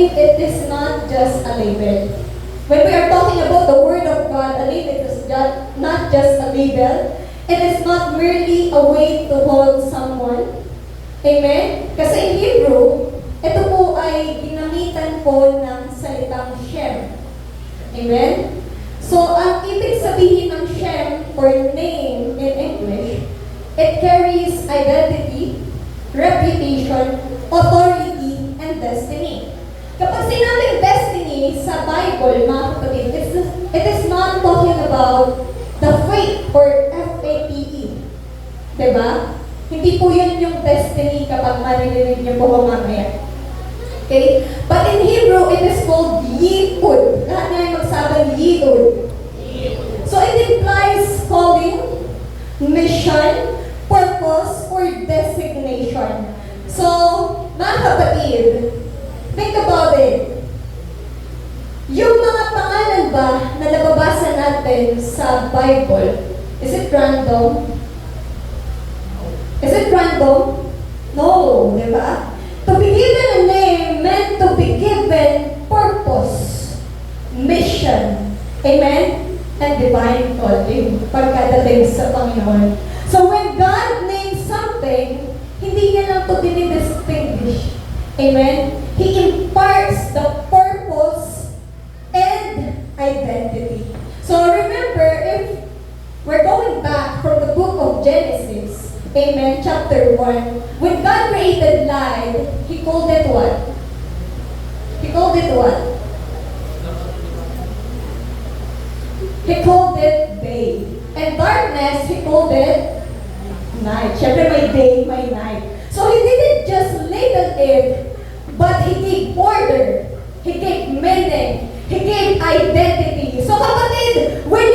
name, it is not just a label. When we are talking about the Word of God, a name it is not just a label. It is not merely a way to hold someone. Amen? Kasi in Hebrew, ito po ay ginamitan po ng salitang Shem. Amen? So, ang ibig sabihin ng Shem or name in English, it carries identity, reputation, authority, and destiny. Kapag sinabing destiny sa Bible, mga kapatid, it is not talking about the fate or F-A-T-E. Diba? Hindi po yun yung destiny kapag maririnig niyo po mamaya. Okay? But in Hebrew, it is called Yihud. Lahat na yung magsabang Yihud. So it implies calling, mission, purpose, or designation. So, mga kapatid, think about it. Yung mga pangalan ba na nababasa natin sa Bible, is it random? Is it random? No, di ba? To be given a name meant to be given purpose, mission, amen, and divine calling pagkadating sa Panginoon. So when God names something, hindi niya lang ito dinidistinguish. Amen? He imparts the purpose and identity. So remember, if we're going back from the book of Genesis, amen, chapter 1, when God created light, He called it what? He called it what? He called it day. And darkness, He called it night. Siyempre may day, may night. So He didn't just label it, but He gave order. He gave meaning. He gave identity. So kapatid, when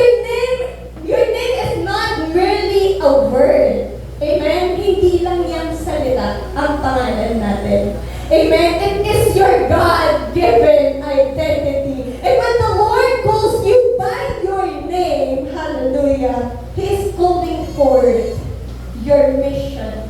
your name is not merely a word. Amen? Hindi lang yan salita ang pangalan natin. Amen? It is your God-given identity. And when the Lord calls you by your name, hallelujah, He is calling forth your mission.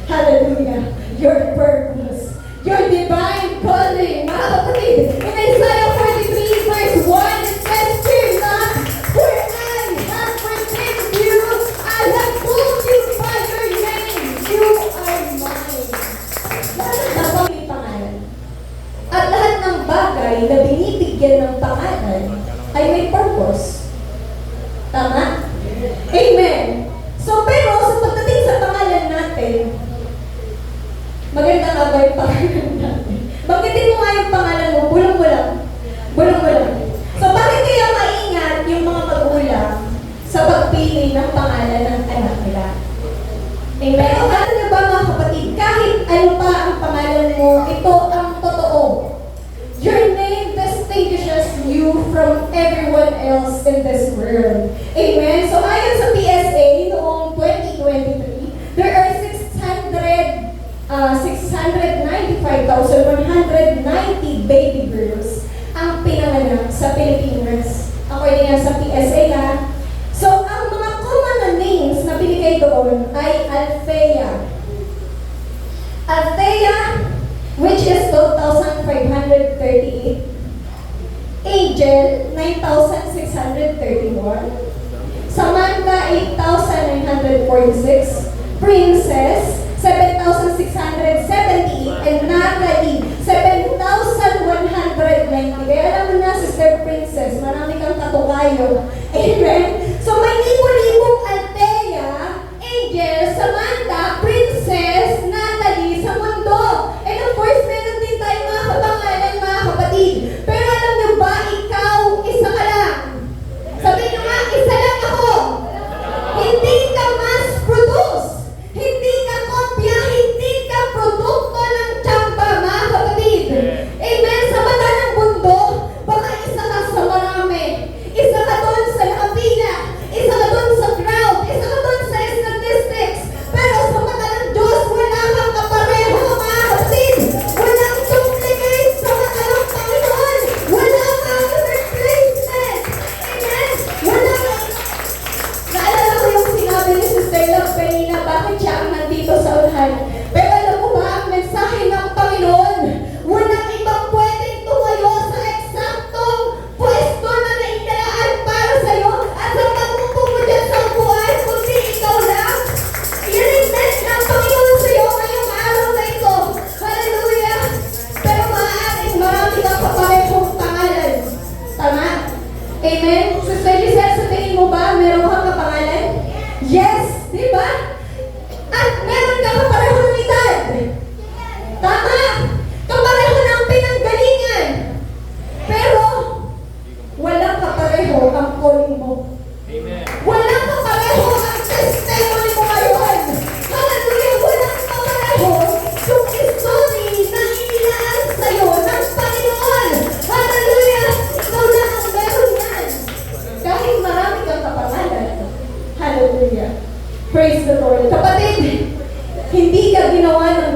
Hallelujah. Your purpose. Your divine calling. Mga kapatid, in Isaiah 43 verse 1, it says, "Fear not, for I have redeemed you. I have called you by your name. You are mine." Lahat ng may pangalan. At lahat ng bagay na binibigyan ng pangalan ay may purpose. Tama? Amen. So, pero sa pagdating sa pangalan natin, maganda nga ba yung pangalan natin? Banggitin mo nga yung pangalan mo, bulang-bulang. Bulang-bulang. So, bakit kaya maingat yung mga magulang sa pagpili ng pangalan ng anak nila? Amen? O alam niyo ba mga kapatid, kahit ano pa ang pangalan mo, ito ang totoo. Your name distinguishes you from everyone else in this world. Amen? So, ayon sa PSA noong 2023, there are 695,190 baby girls ang pinanganak sa Pilipinas. According sa PSA na. So, ang mga common na names na binigay doon ay Althea. Althea, which is 12,538. Angel, 9,631. Samantha, 8,946. Princess, 7,670. And Natalie, 7,190. Kaya alam mo na, Sister Princess, marami kang katukayo. Amen? So may libo-libong Althea, Angel, Samantha, Princess, Natalie sa mundo. And of course, meron din tayong mga kapangalan, mga kapatid. Pero alam niyo ba, ikaw, isa ka lang. Sabihin nyo nga, isa lang ako. Hindi ka mass produce. Hindi ka kopya, hindi ka produkto ng tiyamba, mga kapatid. Amen? Sa mata ng mundo, baka isa ka sa marami. Isa ka doon sa nakapila. Isa ka doon sa crowd. Isa ka doon sa statistics. Pero sa mata ng Diyos, wala kang kapareho, mga kapatid. Walang duplicate sa mata ng Panginoon. Wala kang replacement. Amen? Wala kang... Naalala ko yung sinabi ni Sister Love kanina, bakit siya ang nandito sa unahan. Pero alam mo ba, ang mensahe ng Panginoon, walang ibang pwedeng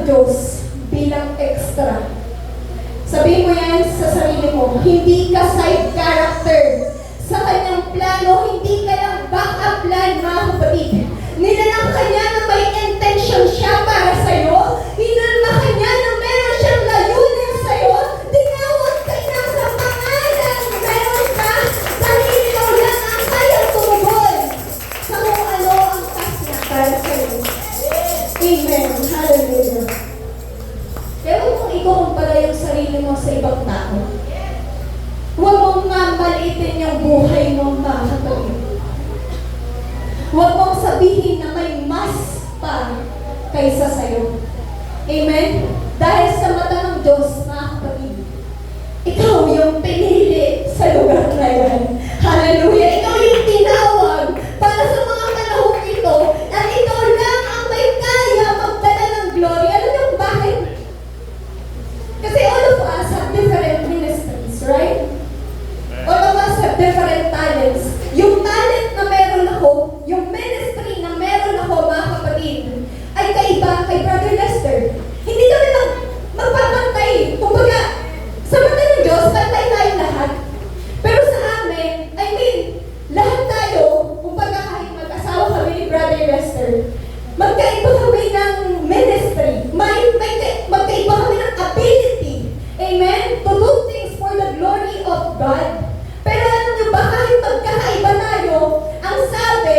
Diyos bilang extra. Sabihin mo yan sa sarili mo, hindi ka side character sa kanyang plano, hindi ka lang backup plan, mga kapatid. Nilalang ka niya na may intention siya para sa'yo. Hinalma ka niya na meron siyang layunin sa'yo. Tinawag ka niya sa pangalan. Meron ka dahil ikaw lang ang kayang tumugol sa kung ano ang task niya para sa'yo. Amen. Hallelujah. Kaya huwag mong ikukumpara yung sarili mo sa ibang tao. Huwag mong maliitin yung buhay mo, mga kapatid. Huwag mong sabihin na may mas pa kaysa sa'yo. Amen? Dahil sa mata ng Diyos, mga kapatid, ikaw yung pinili sa lugar na yan. Hallelujah! Ikaw yung tinawag para sa mga panahon ito at ikaw lang ang may kaya magdala ng glory. Alam niyo bakit? Kasi all of us have different ministries, right? All of us have different talents. Yung talent na meron ako, yung ministry na meron ako, mga kapatid, ay kaiba kay Brother Lester. Hindi kami magpapantay. Kumbaga, sa mata ng Diyos, pantay tayong lahat. Pero sa amin, I mean, lahat tayo, kumbaga kahit mag-asawa kami ni Brother Lester, magkaiba kami ng ministry. Magkaiba kami ng ability. Amen? To do things for the glory of God. Pero alam niyo ba, kahit magkakaiba tayo, ang sabi,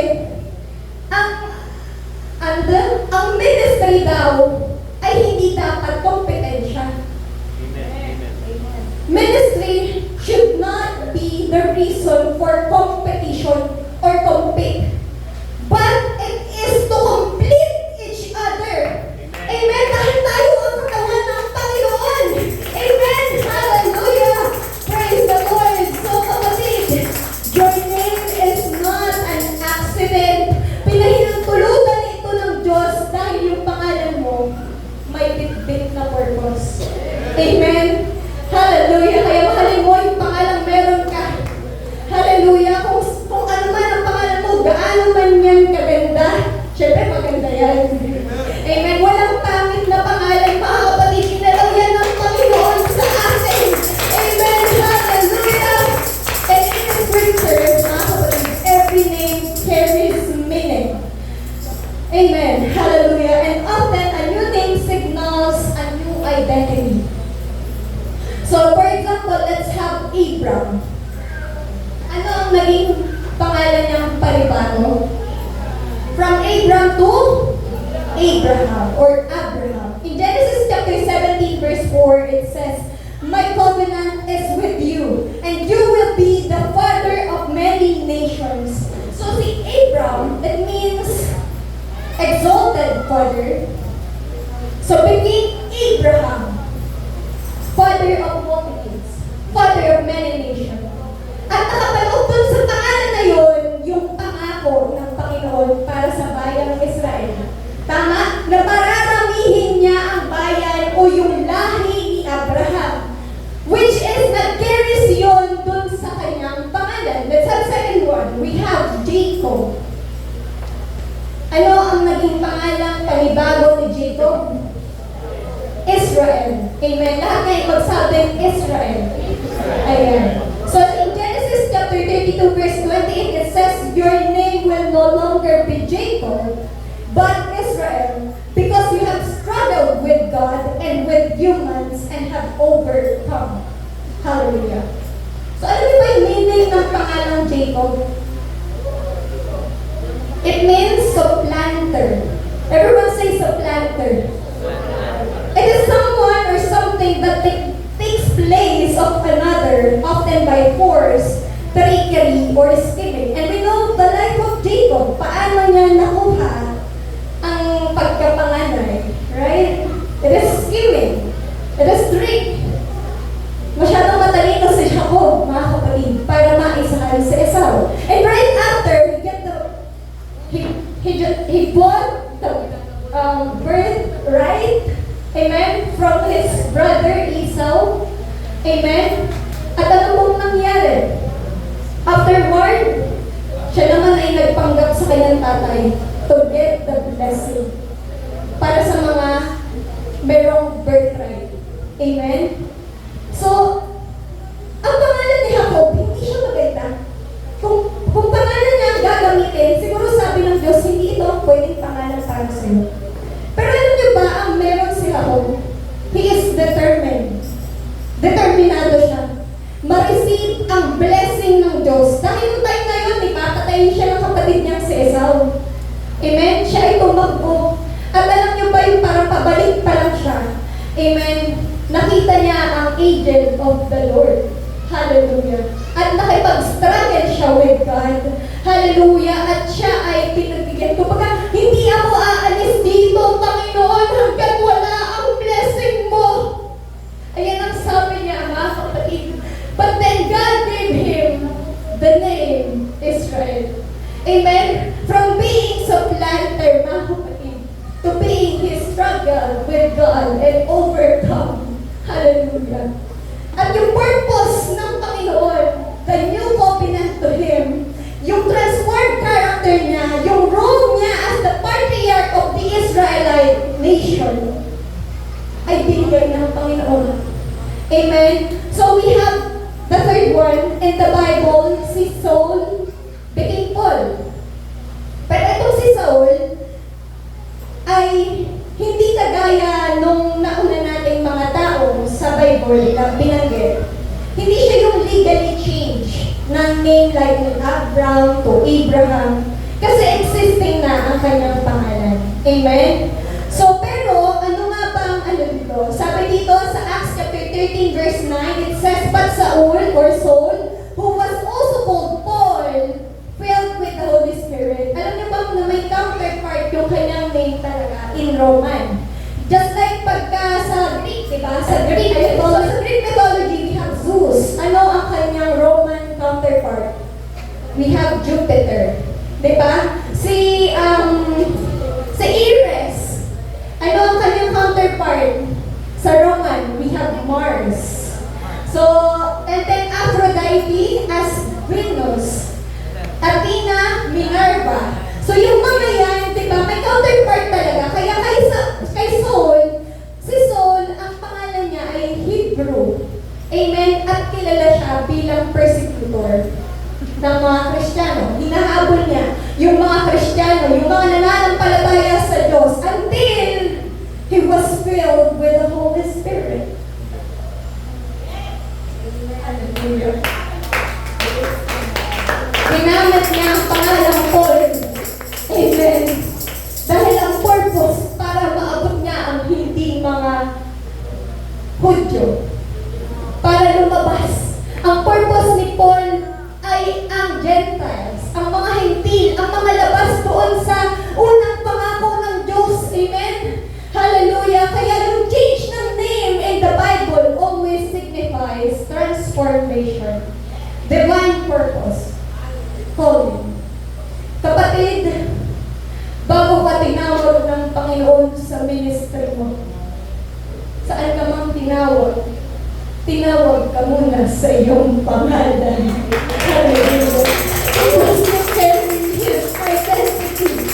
ang ministry daw ay hindi dapat kompetensya. Ministry should not be the reason for competition or compete. But it is to complete each other. Amen? Dahil tayo ang katawan ng Panginoon. Amen? Hallelujah! Praise the Lord! So kapatid, your name is not an accident. Pinahinantulutan ito ng Diyos dahil yung pangalan mo may bit-bit na purpose. Amen? Hallelujah! Kaya mahalin mo yung pangalang meron ka. Hallelujah! Kung ano man ang pangalan mo, gaano man yan kaganda, syempre maganda yan. Amen. Walang pangit na pangalan, mga kapatid. Inalaw yan ng Panginoon sa atin. Amen. Hallelujah. And in the scripture, mga kapatid, every name carries meaning. Amen. Hallelujah. And often, a new name signals a new identity. So, for example, let's have Abram. Ano ang naging pangalan niyang paribago? From Abram to Abraham or Abraham. In Genesis chapter 17 verse 4, it says, "My covenant is with you, and you will be the father of many nations." So si Abram, it means exalted father. So became Abraham, father of multitudes, father of many nations. At nakapaloob dun sa pangalan na yun, yung pangako ng Panginoon para sa bayan ng Israel. Tama? Na pararamihin niya ang bayan o yung lahi ni Abraham. Which is nag-carries yun dun sa kanyang pangalan. Let's have second one. We have Jacob. Ano ang naging pangalang panibago ni Jacob? Israel. Amen. Lahat kayo magsabing Israel. Ayan. So in Genesis chapter 32 verse 28, it says, "Your name will no longer be Jacob, but Israel, because you have struggled with God and with humans and have overcome." Hallelujah. So ano ba yung meaning ng pangalang Jacob? It means supplanter. Everyone say supplanter. It is someone or something that takes place of another, often by force, trickery, or scheming. And we know the life of Jacob, paano niya nakuha ang pagkapanganay, right? It is scheming. It is trick. Masyadong matalino si Jacob, mga kapatid, para maisahan si Esau. And right after, he bought the birthright, amen, from his brother Esau. Amen. At ano pong nangyari? Afterward, siya naman ay nagpanggap sa kanyang tatay to get the blessing para sa mga Amen? So, ang pangalan ni Jacob, hindi siya maganda. Kung pangalan niya ang gagamitin, siguro sabi ng Diyos, hindi ito ang pwedeng pangalan para sa iyo. Pero alam niyo ba, ang meron si Jacob, he is determined. Determinado siya. Ma-receive ang blessing ng Diyos. Dahil yung time na yun, ipapatayin siya ng kapatid niyang si Esau. Amen? Siya ay tumakbo. At alam niyo ba yung parang pabalik pa lang siya. Amen? Nakita niya ang angel of the Lord. Hallelujah. At nakipag-struggle siya with God. Hallelujah. At siya ay pinagbigyan. Kumbaga, hindi ako aalis dito, Panginoon, hanggang wala ang blessing mo. Ayan ang sabi niya, mga kapatid. But then God gave him the name Israel. Amen? From being supplanter, mga kapatid, to being his struggle with God and overcome. Hallelujah. At yung purpose ng Panginoon, the new covenant to him, yung transformed character niya, yung role niya as the patriarch of the Israelite nation, ay binigay ng Panginoon. Amen? So we have the third one in the Bible, si Saul became Paul. Pero itong si Saul ay hindi kagaya nung nauna nating mga tao sa Bible na binanggit. Hindi siya yung legally change ng name like ni Abraham to Abraham kasi existing na ang kanyang pangalan. Amen? So, pero, ano nga ba ang ano dito? Sabi dito sa Acts chapter 13 verse 9, it says, but Saul, or Saul, who was also called Paul, filled with the Holy Spirit. Alam niyo ba na may counterpart yung kanyang name talaga in Roman? Just like pagka sa Greek, diba? Sa Greek mythology, we have Zeus. Ano ang kanyang Roman counterpart? We have Jupiter. Diba? Si Ares. Ano ang kanyang counterpart? Sa Roman, we have Mars. So, and then Aphrodite as Venus. Athena, Minerva. So yung mga yan, diba, may counterpart talaga. Kaya kay Saul, si Saul, ang pangalan niya ay Hebrew. Amen? At kilala siya bilang persecutor ng mga Kristiyano. Hinahabol niya yung mga Kristiyano, yung mga nananampalataya sa Diyos until he was filled with the Holy Spirit. Hallelujah. Ginamit niya ang pangalang Paul. Amen. Dahil ang purpose para maabot niya ang hindi mga Hudyo. Para lumabas. Ang purpose ni Paul ay ang Gentiles, ang mga Hentil, ang mga labas doon sa unang pangako ng Diyos. Amen? Hallelujah. Kaya yung change ng name in the Bible always signifies transformation. Divine purpose. Calling. Kapatid, bago ka tinawag ng Panginoon sa ministry mo, saan ka mang tinawag, tinawag ka muna sa iyong pangalan. Hallelujah. Because you carry His identity.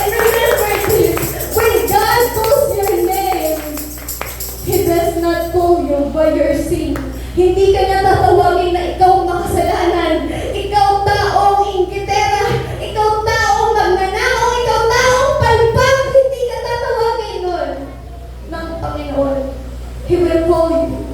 And remember this, when God calls your name, He does not call you by your sin. Hindi ka niya tatawagin na ikaw makasalanan, ikaw taong inggitera, ikaw taong magnanakaw, ikaw taong palpag, hindi ka tatawagin nun ng Panginoon. He will call you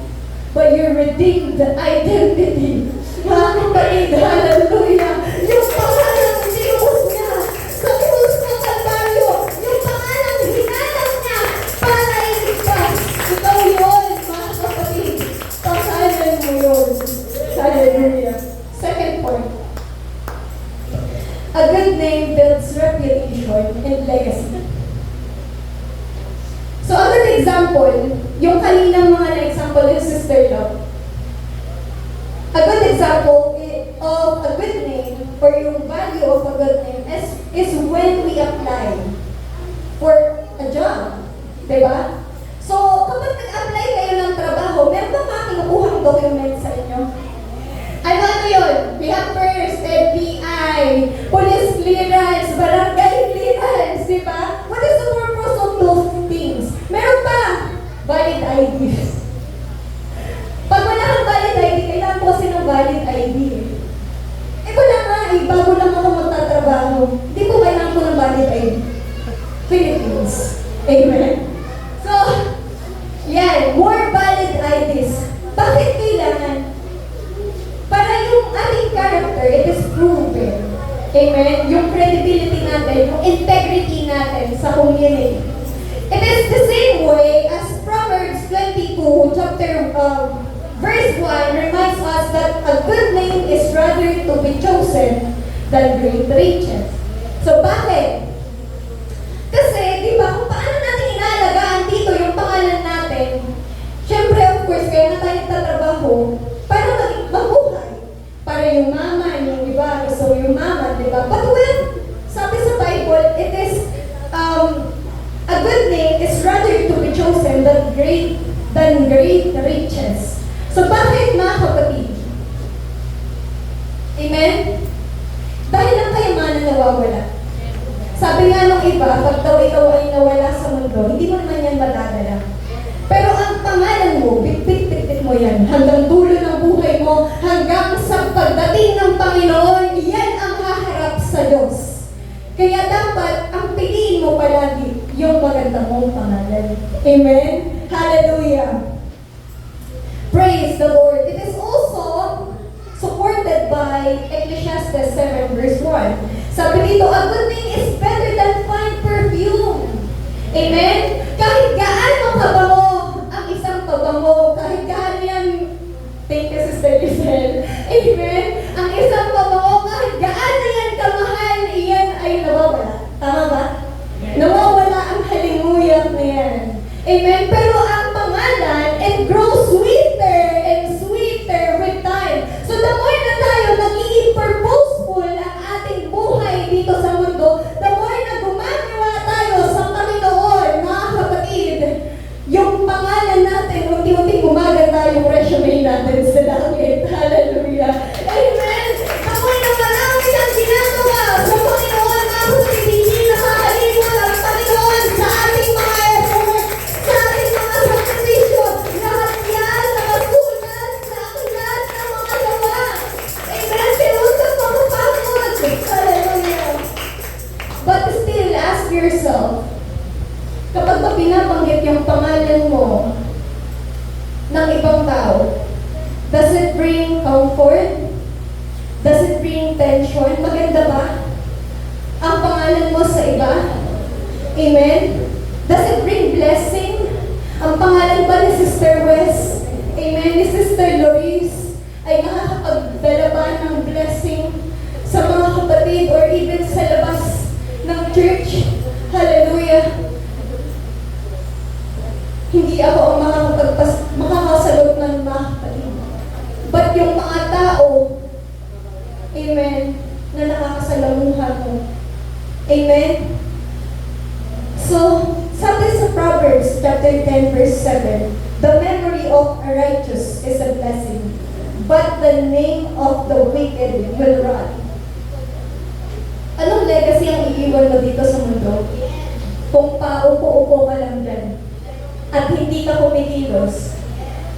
by your redeemed identity. Mga kapatid, hallelujah! Yung pangalang Diyos niya sa krus ng Kalbaryo, yung pangalang hinanap niya para iligtas. Ikaw yun, mga kapatid. Pangalan mo yun. Hallelujah. Second point. A good name builds reputation and legacy. So, a good example, yung kaninang mga na-example yung Sister Love. A good example of a good name or yung value of a good name is when we apply for a job. Diba? So, kapag nag-apply kayo ng trabaho, meron ba mga kinukuhang documents sa inyo? Ano yun? We have first, FBI, police clearance, barangay clearance, diba? What is the purpose of those things? Meron pa, valid IDs. Hindi po kailangan po ng valid ID. Philippines. Amen? So, yan, more valid IDs. Bakit kailangan? Para yung ating character, it is proven. Amen? Yung credibility natin, yung integrity natin sa community. It is the same way as Proverbs 22, chapter verse 1 reminds us that a good name is rather to be chosen than great riches. So bakit? Kasi, di ba, kung paano natin inaalagaan dito yung pangalan natin, syempre, of course, kaya na tayo nagtatrabaho para mabuhay. Para yung mama, yung iba, gusto yung mama, di ba? But when, sabi sa Bible, it is, a good name is rather to be chosen than great riches. So bakit mga kapatid? Amen? Dahil ang kayamanan nawawala. Sabi nga nung iba, pag daw ikaw ay nawala sa mundo, hindi mo naman yan madadala. Pero ang pangalan mo, bit-bit mo yan. Hanggang dulo ng buhay mo, hanggang sa pagdating ng Panginoon, yan ang haharap sa Diyos. Kaya dapat, ang piliin mo palagi, yung maganda mong pangalan. Amen? Hallelujah! Praise the Lord! It is also supported by Ecclesiastes 7 verse 1. Sabi dito, a good name is better than fine perfume. Amen? Kahit gaano kabango ang isang pabango, kahit gaano yan, thank you, Sister Giselle. Amen? Ang isang pabango, kahit gaano yan kamahal, iyan ay nawawala. Tama ba? Nawawala ang halimuyak na yan. Amen? Pero ang pangalan, it grows sweeter and sweeter with time. So the more na tayo nagiging purposeful ang ating buhay dito sa mundo, the more na gumagawa tayo sa Panginoon, mga kapatid, yung pangalan natin, unti-unti gumaganda yung resume natin sa langit. Hallelujah. Amen. Ako na marami kang ginagawa sa Panginoon, mga kapatid, hindi nakakalimot ang Panginoon sa ating mga effort, sa ating mga sakripisyo. Lahat yan, nakasulat sa aklat ng mga gawa. Amen. Sinusap ako pangod. Hallelujah. But still, ask yourself, kapag ba pinabanggit yung pangalan mo ng ibang tao, does it bring comfort? Does it bring tension? Maganda ba ang pangalan mo sa iba? Amen? Does it bring blessing? Ang pangalan ba ni Sister Wes? Amen? Ni Sister Loris ay nakakapagdala ba ng blessing sa mga kapatid or even sa labas ng church? Hallelujah! Hindi ako ang makakasalot ng mga kapatid. But yung mga tao, amen, na nakakasalamuhan mo. Amen? So, sabi sa Proverbs chapter 10 verse 7, the memory of a righteous is a blessing, but the name of the wicked will rot. Anong legacy ang iiwan mo dito sa mundo? Kung paupo-upo ka lang dyan, at hindi ka kumikilos,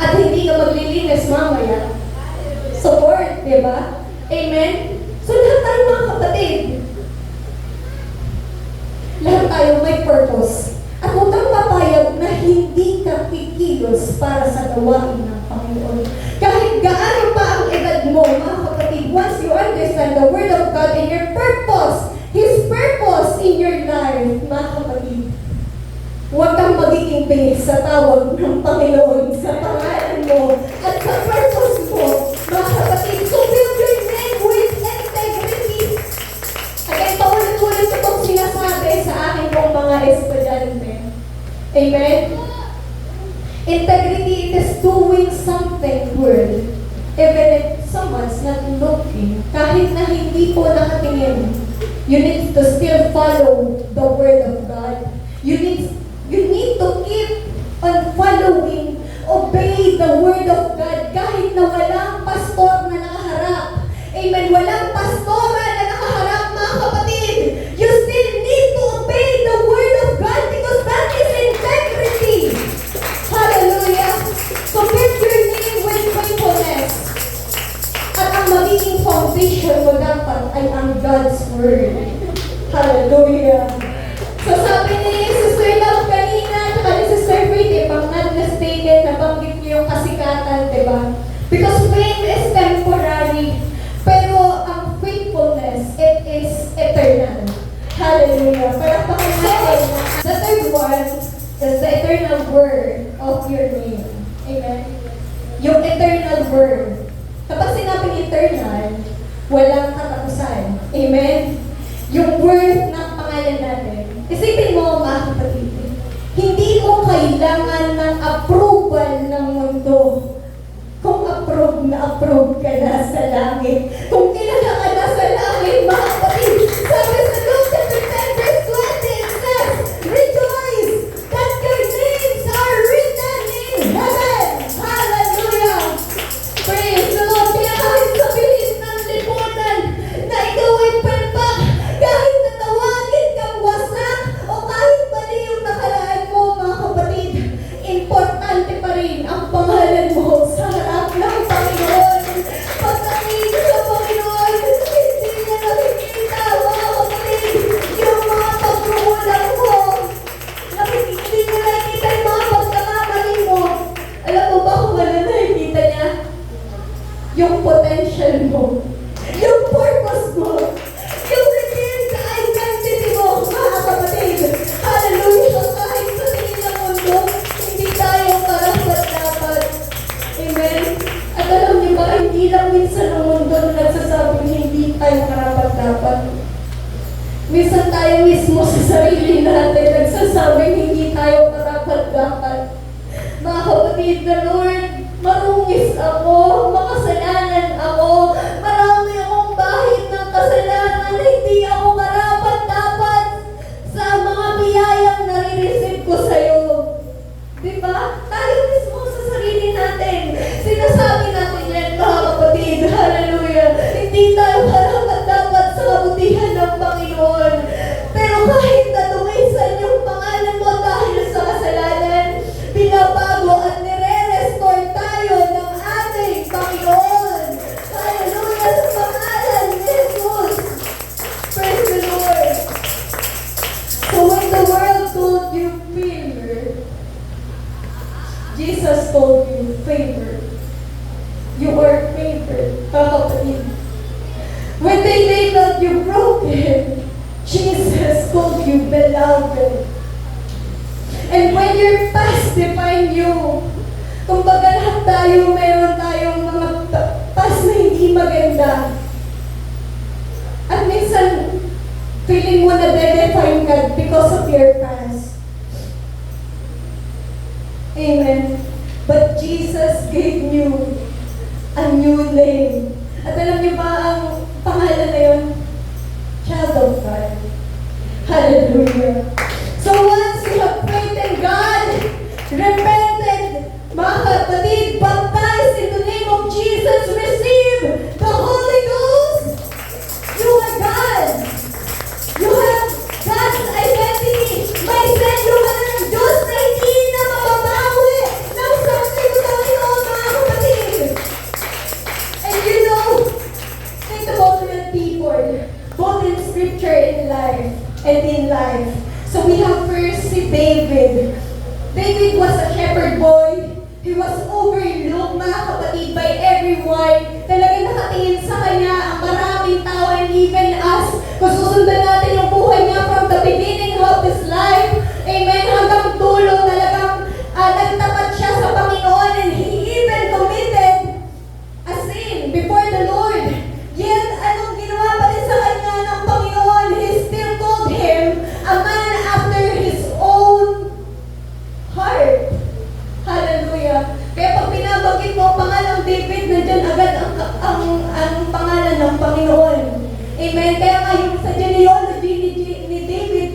at hindi ka maglilinis mamaya, support, di ba? Amen? So lahat tayo mga kapatid, lahat tayo may purpose. At huwag kang papayag na hindi ka kikilos para sa gawain ng Panginoon. Kahit gaano pa ang edad mo, mga kapatid, once you understand the Word of God and your purpose, His purpose in your life, mga kapatid, huwag kang magiging base sa tawag ng Panginoon sa pangalan mo at sa purpose mo, mga kapatid. So build your name with integrity. Again, paulit-ulit itong sinasabi sa aking pong mga estudyante. Amen? Integrity, it is doing something good. Even if someone's not looking, kahit na hindi po nakatingin, you need to still follow the Word of God. You need to keep on following, obey the Word of God kahit na walang pastor na nakaharap. Amen. Walang pastora na nakaharap, mga kapatid. You still need to obey the Word of God because that is integrity. Hallelujah. So build your name with faithfulness. At ang magiging foundation mo dapat ay ang God's Word. eternal word of your name. Amen? Yung eternal word. Kapag sinabing eternal, walang katapusan. Amen? Yung word ng pangalan natin. Isipin mo, mga kapatid, hindi mo kailangan ng approval ng mundo. Kung approve na approve ka na sa langit. Kung kilala ka na sa langit, mga kapatid, sabi sa Luke chapter 10 verse 20, it says, rejoice that your names are written in heaven. Hallelujah! Praise the Lord. Kaya kahit sabihin ng lipunan na ikaw ay palpak, kahit natawagin kang wasak, o kahit mali yung nakalaan mo, mga kapatid, importante pa rin ang pangalan mo sa harap ng Panginoon. Pagdating sa Panginoon, hindi niya nakikita, mga kapatid, yung mga pagkukulang mo. Hindi niya nakikita yung mga pagkakamali mo. Alam mo ba kung ano nakikita niya? Yung potential mo. Yung purpose mo. Yung revealed identity mo, mga kapatid. Hallelujah! Kahit sa tingin ng mundo, hindi tayo karapat-dapat. Amen? At alam niyo ba, hindi lang minsan ang mundo na nagsasabing hindi tayo karapat-dapat. Minsan tayo mismo sa sarili natin nagsasabing hindi tayo karapat-dapat. Mga kapatid, the Lord, marungis ako, makasalanan ako, marami akong bahid ng kasalanan, hindi ako karapat-dapat sa mga biyayang nare-receive ko sa'yo. Diba? Tayo mismo sa sarili natin. Sinasabi natin yan, mga kapatid. Hallelujah. Hindi tayo karapat-dapat sa kabutihan ng Panginoon. Pero kahit nadumisan yung pangalan mo dahil sa kasalanan, binabago at nire-restore tayo ng ating Panginoon. Hallelujah sa pangalan ni Jesus. Praise the Lord. So when the world told you failure, Jesus told you favor. You are favored, kapatid. When they labeled you broken, Jesus called you beloved. And when your past define you, kumbaga lahat tayo, meron tayong mga past na hindi maganda. At minsan, feeling mo na de-define ka because of your past. Amen. But Jesus gave you a new name. At alam niyo ba ang pangalan na yun? Child of God. Hallelujah. So once you have faith in God, repented, mga kapatid, baptized in the name of Jesus, receive the Holy Ghost, you are God. You have God's identity. May sendungan ng Diyos na hindi na mababawi ng sarili mo tayo, mga kapatid. And you know, think about real people, both in scripture and in life. So we have first si David. David was a shepherd boy. He was overlooked, mga kapatid, by everyone. Talagang nakatingin sa kanya ang maraming tao and even us. Kung susundan natin yung buhay niya from the beginning of his life, amen, hanggang dulo, talagang nagtapat siya sa Panginoon and he even committed a sin before the Lord. Yet, anong ginawa pa rin sa kanya ng Panginoon? He still called him a man after his own heart. Hallelujah. Kaya pag binabanggit mo ang pangalan ng David, nandyan agad ang pangalan ng Panginoon. Amen. Kaya nga yung sa genealogy ni David,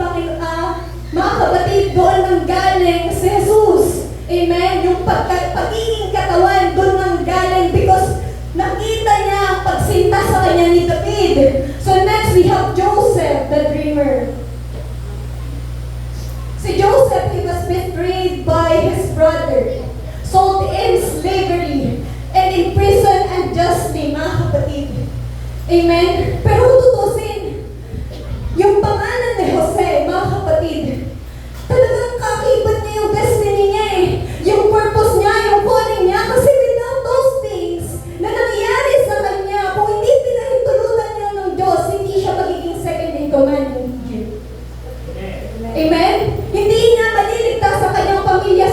mga kapatid, doon nang galing si Jesus. Amen. Yung pagiging katawan, doon nang galing because nakita niya ang pagsinta sa kanya ni David. So next, we have Joseph, the dreamer. Si Joseph, he was betrayed by his brother, sold in slavery, and imprisoned unjustly, mga kapatid. Amen? Pero kung tutusin, yung pangalan ni Jose, mga kapatid, talagang kakibat niya yung destiny niya eh. Yung purpose niya, yung calling niya, kasi without those things na nangyayari sa kanya, kung hindi pinahintulutan niya ng Diyos, hindi siya magiging second in command in Egypt. Amen? Hindi niya maliligtas sa kanyang pamilya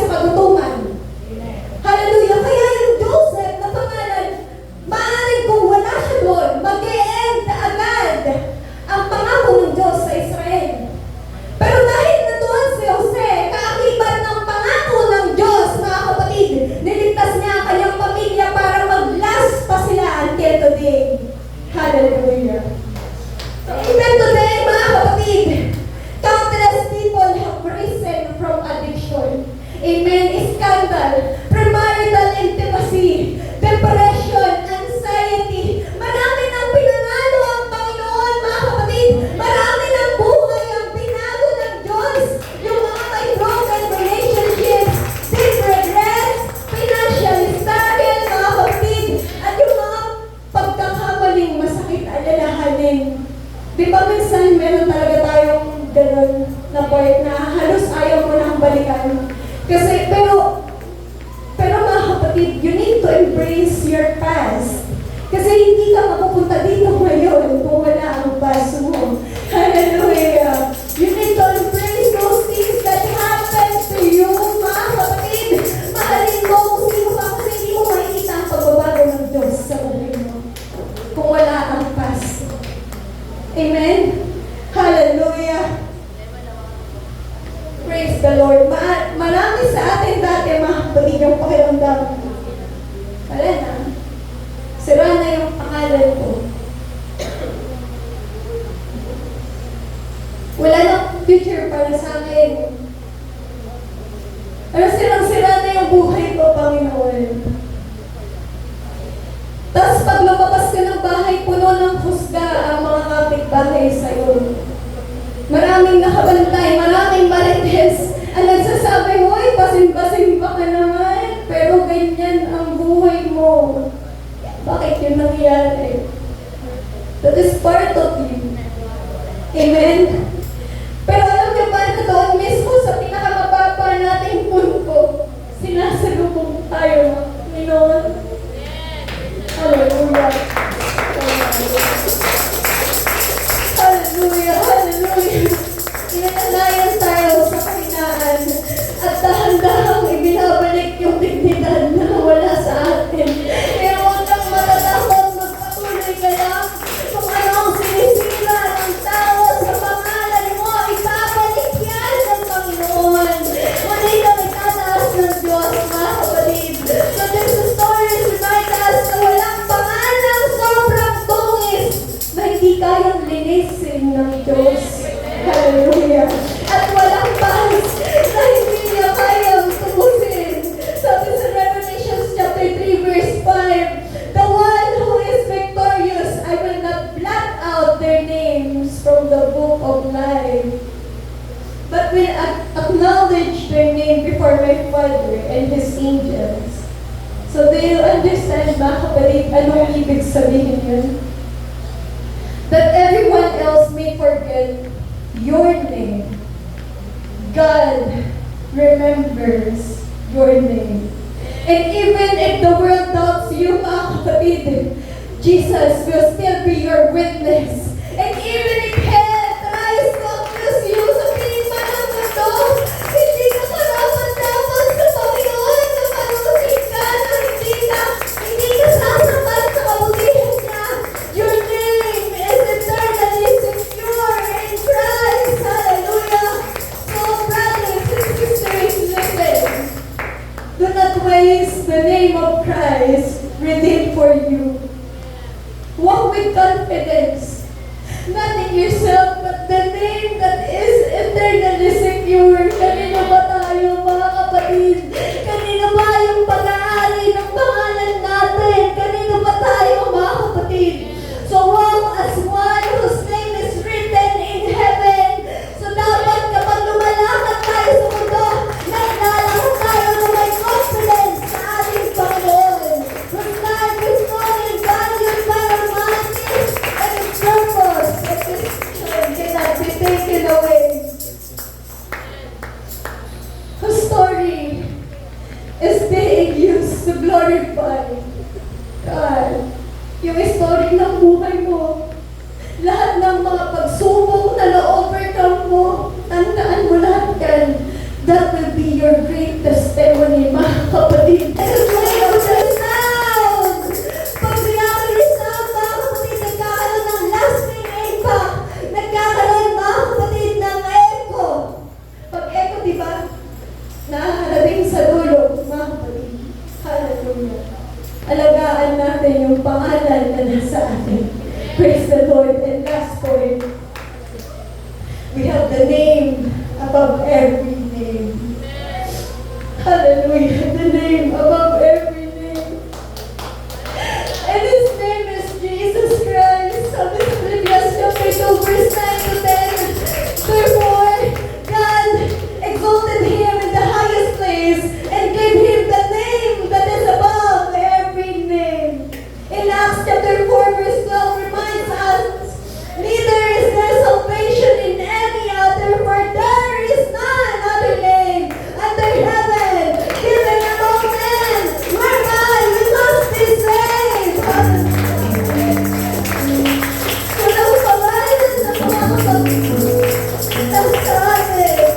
Amen. Scandal, premarital intimacy, depression, anxiety. Marami nang pinanalo ang Panginoon, mga kapatid. Marami ng buhay ang binago ng Diyos. Yung mga may broken relationships, deep regrets, financial struggle, mga kapatid. At yung mga pagkakamaling masakit alalahanin. Di ba minsan meron talaga tayong ganun na part na halos ayaw mo nang balikan. Kasi, pero mga kapatid, you need to embrace your past. Kasi hindi ka mapupunta dito ngayon kung wala ang past mo. Hallelujah! You need to embrace those things that happened to you, mga kapatid. Mahalin mo kung sino ka kasi hindi mo makikita ang pagbabago ng Diyos sa buhay mo. Kung wala ang past. Amen? Hallelujah! Praise the Lord. Marami sa atin dati, mga kapatid, yung pakiramdam. Wala na. Sira na yung pangalan ko. Wala nang future para sa akin. Pero sirang-sira na yung buhay ko, Panginoon. Tapos pag lumabas ka ng bahay, puno ng husga ang mga kapitbahay sa'yo. Maraming nakabantay, maraming marites. Ang nagsasabi, hoy, pasin-pasin pa ka naman. Pero ganyan ang buhay mo. Bakit yun nangyari? That is part of you. Amen? Pero alam niyo ba na doon mismo sa pinakamababa nating punto, sinasalubong tayo ng Panginoon. Hallelujah. Hallelujah. Hallelujah. Inanalayan tayo sa kahinaan at dahan-dahang ibinabalik yung dignidad na wala sa atin. Kaya huwag kang matatakot, magpatuloy ka lang. Kung ano ang sinisira ng tao sa pangalan mo, ibabalik yan ng Panginoon. Muli kang itataas ng Diyos, mga kapatid. So this story reminds us na walang pangalang sobrang bungis na hindi kayang linisin ng Diyos. Hallelujah. At walang past na hindi niya kayang tubusin. Sabi sa Revelation chapter 3 verse 5, the one who is victorious, I will not blot out their names from the book of life, but will acknowledge their name before my Father and His angels. So do you understand, mga kapatid, anong ibig sabihin yun? That everyone else may forget your name. God remembers your name. And even if the world doubts you, mga kapatid, Jesus will still be your witness. And even if hell tries to accuse you, sabihin man ng mundo, hindi ka karapat-dapat sa Panginoon na manusin ka na hindi ka sasapat sa kabutihan niya. Your name is eternally secure in Christ. Hallelujah. So, brothers and sisters, listen. Do not waste the name of Christ redeemed for you. Walk with confidence, not in yourself, but the name that is eternally secure. Kanino ba tayo, mga kapatid? Kanino ba yung pag-aari ng pangalan natin? Kanino ba tayo, mga kapatid? So walk as one whose name is written in heaven. So dapat kapag lumalakad tayo sa mundo, naglalakad tayo na may confidence sa ating Panginoon. Whose life is known and valued by Almighty, and His purpose and His mission cannot be taken away. Whose story is being used to glorify God. Yung story ng buhay mo, lahat ng mga pagsubok na na-overcome mo, tandaan mo lahat yan. That will be your great testimony, mga kapatid. This is way of the sound. Pag biyang resound, mga kapatid, nagkakaroon ng lasting impact. Nagkakaroon, mga kapatid, ng echo. Pag echo, di ba? Nakakarating sa dulo, mga kapatid. Hallelujah. Alagaan natin yung pangalan na nasa atin. Praise the Lord. And last point, we have the name above every name. Hallelujah. The name above every name. And His name is Jesus Christ. Sabi sa Philippians chapter 2, verse 9 to 10. Therefore, God exalted Him in the highest place and gave Him the name that is above every name. In Acts chapter 4, verse 12 reminds us, neither is there salvation in any other, for there is none other name under heaven given among men whereby we must be saved. Kung ang pangalan ng mga kapatid sa atin,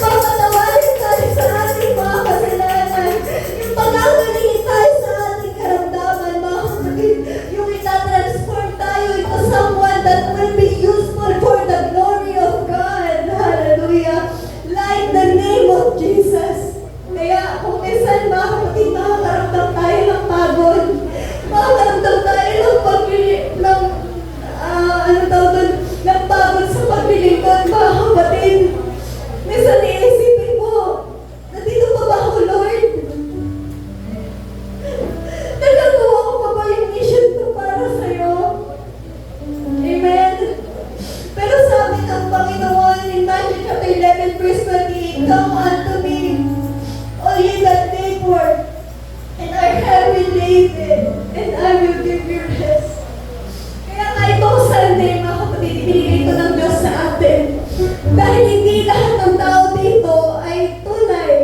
mapatawarin tayo sa ating mga kasalanan, yung pagkakaling tayo sa ating karamdaman, mga kapatid, yung itatransform tayo into someone that will be useful for the glory of God. Hallelujah. Like the name of Jesus. Kaya kung minsan mga kapatid, makakaramdam tayo ng pagod. Makakaramdam tayo ng ng pagod sa paglilingkod, mga kapatid. Minsan iisipin mo, nandito pa ba ako, Lord? Nagagawa ko pa ba yung mission ko para sa'yo? Amen? Pero sabi ng Panginoon in Matthew chapter 11 verse 28, come unto me, all ye that labor and are heavy laden, and I will give you rest. Kaya nga itong Sunday, mga kapatid, ibinigay ito ng Diyos sa atin. Dahil hindi lahat ng tao dito ay tunay.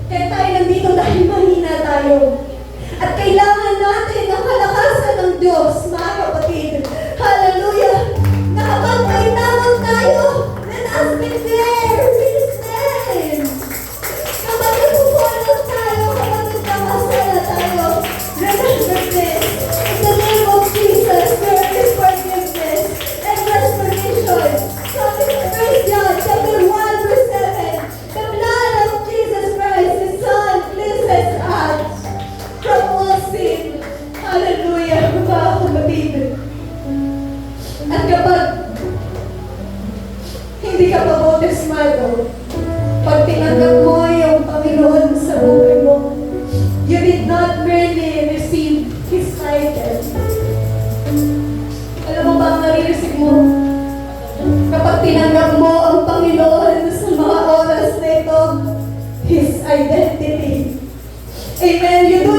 Kaya tayo nandito dahil mahina tayo. At kailangan natin ang kalakasan ng Diyos, mga kapatid. Hallelujah! Na kapag may tawag tayo, let us declare His name. Kapag nagpupunod tayo, kapag nagkakasala tayo, remember this. In the name of Jesus, there is forgiveness and restoration. Sabi sa 1 John chapter 1 verse 7, the blood of Jesus Christ, His Son, cleanses us from all sin. Hallelujah, mga kapatid. At kapag hindi ka pa bautismado, pag tinanggap mo yung Panginoon sa buhay mo, you did not merely receive His title. Alam mo ba ang nare-receive mo? Kapag tinanggap mo ang Panginoon sa mga oras na ito, His identity. Amen. You do